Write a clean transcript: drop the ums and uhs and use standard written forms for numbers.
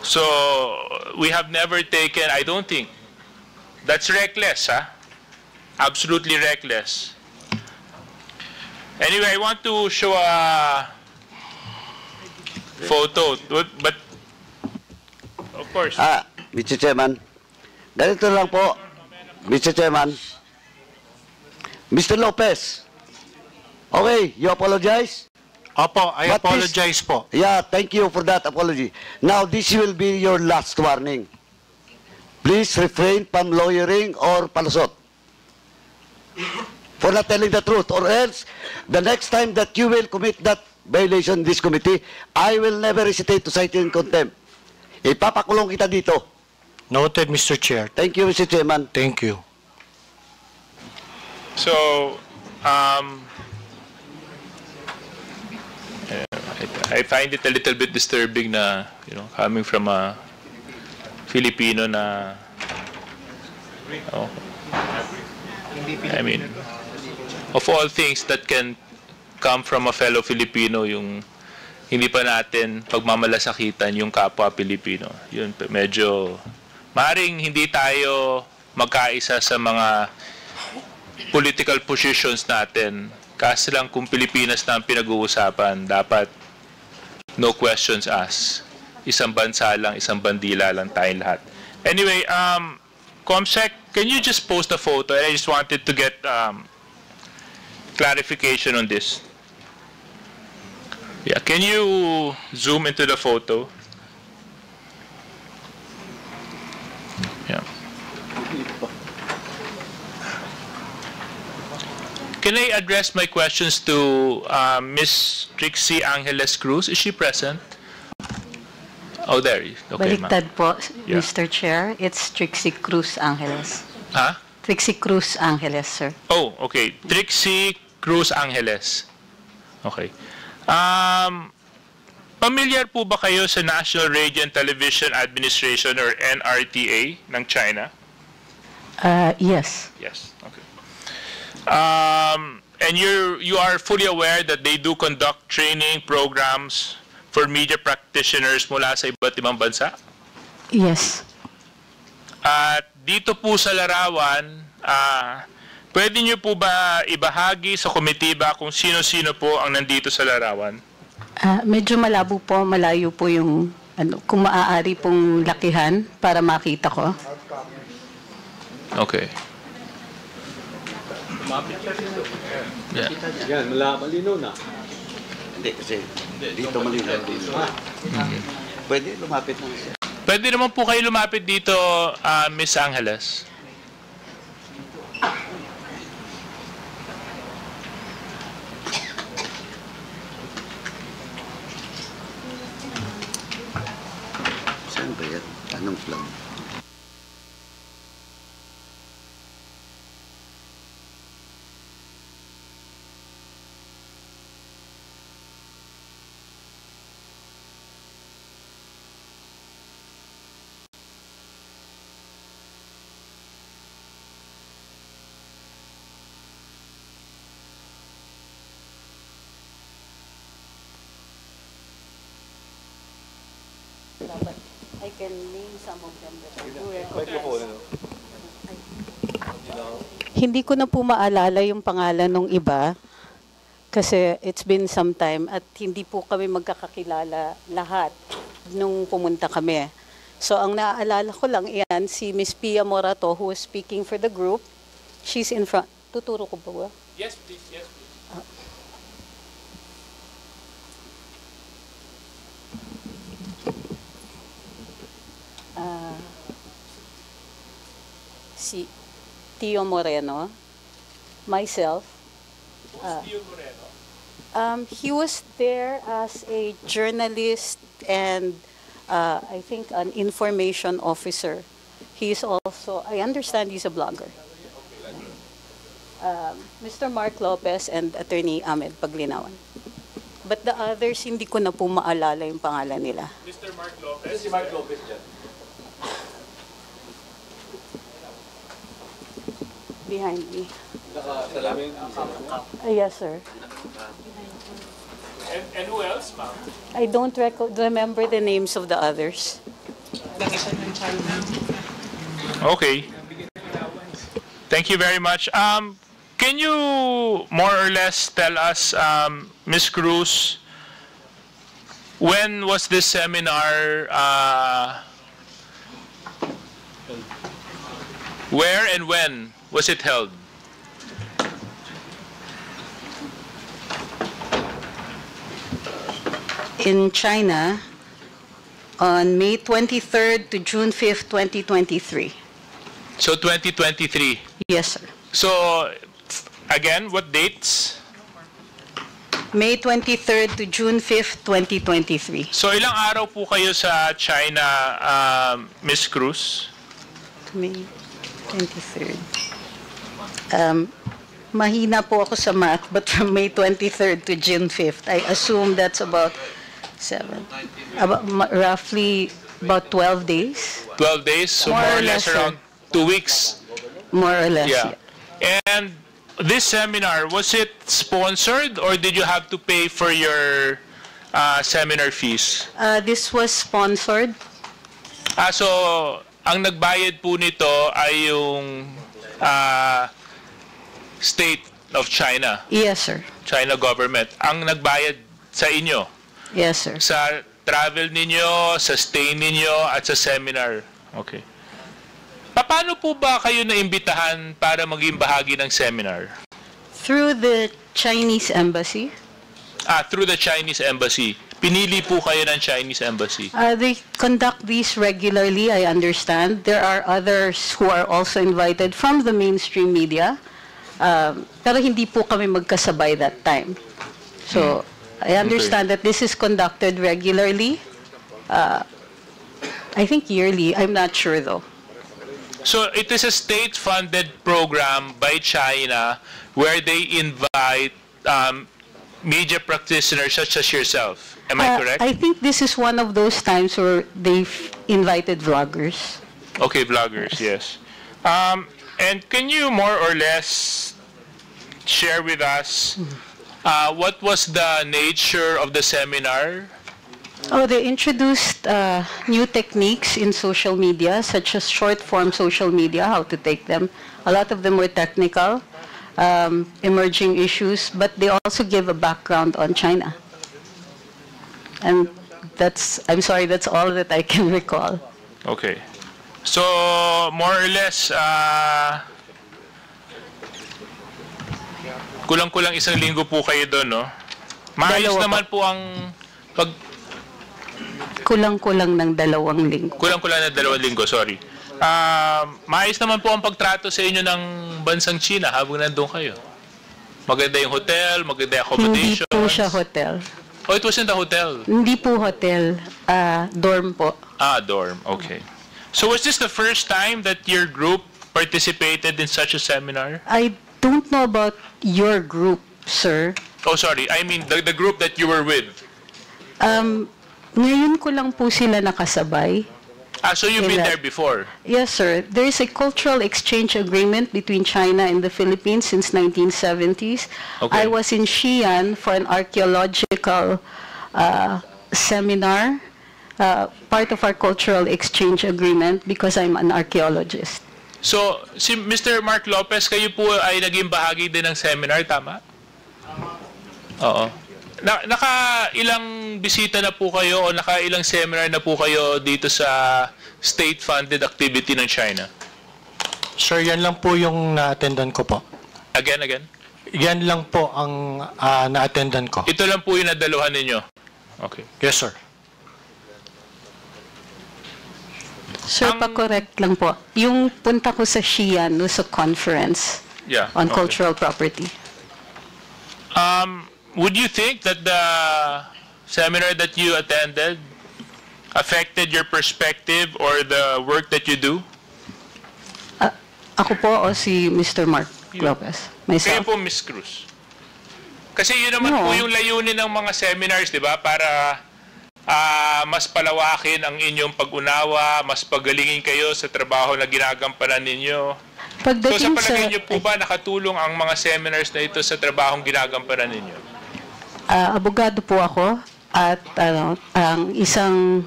So we have never taken, I don't think, that's reckless, huh? Absolutely reckless. Anyway, I want to show a photo, but of course. Mr. Chairman, ganito lang po, Mr. Chairman. Mr. Lopez, okay, you apologize? Opo, I apologize po. Yeah, thank you for that apology. Now, this will be your last warning. Please refrain from lawyering or palusot for not telling the truth, or else the next time that you will commit that violation in this committee, I will never hesitate to cite you in contempt. Ipapakulong kita dito. Noted, Mr. Chair. Thank you, Mr. Chairman. Thank you. So, I find it a little bit disturbing na, coming from a Filipino na, I mean, of all things that can come from a fellow Filipino, yung hindi pa natin pagmamalasakitan yung kapwa Pilipino. Yun, medyo, maaaring hindi tayo magkaisa sa mga political positions natin. Kasi lang kung Pilipinas na ang pinag-uusapan, dapat no questions asked. Isang bansa lang, isang bandila lang tayong lahat. Anyway, Comsec, can you just post a photo? I just wanted to get clarification on this. Yeah, can you zoom into the photo? Yeah. Can I address my questions to Ms. Trixie Angeles Cruz? Is she present? Oh, there. Okay, Baliktad po, Yeah. Mr. Chair. It's Trixie Cruz Angeles. Huh? Trixie Cruz Angeles, sir. Oh, okay. Trixie Cruz Angeles. Okay. Familiar po ba kayo sa National Radio and Television Administration or NRTA ng China? Yes. Yes. Okay. And you are fully aware that they do conduct training programs for media practitioners mula sa iba't ibang bansa? Yes. At dito po sa larawan, pwede niyo po ba ibahagi sa komitiba kung sino-sino po ang nandito sa larawan? Medyo malabo po, malayo po yung, kung maaari pong lakihan para makita ko. Okay. Yeah. Yan, malinaw na. Hindi, kasi dito malinaw. Pwede lumapit na siya. Pwede naman po kayo lumapit dito, Miss Angeles. Saan ba yan? Anong flag? I can name some of them. Hindi ko na po maalala yung pangalan ng iba kasi it's been some time at hindi po kami magkakakilala lahat nung pumunta kami. So ang naaalala ko lang iyan si Miss Pia Morato who was speaking for the group. She's in front. Tuturo ko ba? Yes, please. Yes, please. Si Tio Moreno, myself. Tio Moreno? He was there as a journalist and I think an information officer. He's also, I understand he's a blogger. Mr. Mark Lopez and Attorney Ahmed Paglinawan. But the others, hindi ko na po maalala yung pangalan nila. Mr. Mark Lopez? Si Mark Lopez dyan. Behind me. Nakasalamin. Yes, sir. And who else, ma'am? I don't remember the names of the others. Okay. Thank you very much. Can you more or less tell us, Ms. Cruz, when was this seminar, where and when was it held? In China, on May 23rd to June 5th, 2023. So 2023. Yes, sir. So again, what dates? May 23rd to June 5th, 2023. So ilang araw po kayo sa China, Ms. Cruz? May 23rd. Mahina po ako sa math, but from May 23rd to June 5th, I assume that's about roughly about 12 days. 12 days, so more or less around 2 weeks. More or less, Yeah. yeah. And this seminar, was it sponsored or did you have to pay for your seminar fees? This was sponsored. So, ang nagbayad po nito ay yung state of China, Yes, sir. China government. Ang nagbayad sa inyo, Yes, sir. sa travel ninyo, sa stay ninyo, at sa seminar. Okay. Paano po ba kayo naimbitahan para maging bahagi ng seminar? Through the Chinese embassy. Through the Chinese embassy. Pinili po kayo ng Chinese embassy. They conduct these regularly, I understand. There are others who are also invited from the mainstream media. Pero hindi po kami magkasabay that time. So, I understand that this is conducted regularly. I think yearly. I'm not sure though. So, it is a state-funded program by China where they invite media practitioners such as yourself. Am I correct? I think this is one of those times where they've invited vloggers. Okay, vloggers, yes. And can you more or less share with us what was the nature of the seminar? They introduced new techniques in social media, such as short-form social media, how to take them. A lot of them were technical, emerging issues, but they also gave a background on China. And I'm sorry, that's all that I can recall. Okay. So, more or less, kulang-kulang isang linggo po kayo doon, no? Maayos Dalawa naman po ang Kulang-kulang ng 2 linggo. Kulang-kulang na 2 linggo, sorry. Maayos naman po ang pagtrato sa inyo ng bansang China habang nandun kayo. Maganda yung hotel, maganda yung Hindi accommodations. po siya hotel. Oh, it wasn't a hotel. Hindi po hotel, dorm po. Dorm. Okay. So was this the first time that your group participated in such a seminar? I don't know about your group, sir. Oh, sorry. I mean the group that you were with. Ngayon ko lang po sila nakasabay. So you've been Ilan? there before? Yes, sir. There is a cultural exchange agreement between China and the Philippines since 1970s. Okay. I was in Xi'an for an archaeological seminar, part of our cultural exchange agreement because I'm an archaeologist. So, si Mr. Mark Lopez, kayo po ay naging bahagi din ng seminar, tama? Oo. Naka-ilang bisita na po kayo o naka-ilang seminar na po kayo dito sa state-funded activity ng China? Sir, yan lang po yung na-attendan ko po. Again? Yan lang po ang na-attendan ko. Ito lang po yung nadaluhan ninyo? Okay. Yes, sir. Sir, pa-correct lang po. Yung punta ko sa Xi'an was a conference on cultural property. Would you think that the seminar that you attended affected your perspective or the work that you do? Ako po o si Mr. Mark Lopez? Kayo Myself? po, Ms. Cruz. Kasi yun naman No. po yung layunin ng mga seminars, di ba? Para mas palawakin ang inyong pag-unawa, mas pagalingin kayo sa trabaho na ginagampanan ninyo. So sa Pagdating palagay niyo po ba nakatulong ang mga seminars na ito sa trabahong ginagampanan ninyo? abogado po ako at ang isang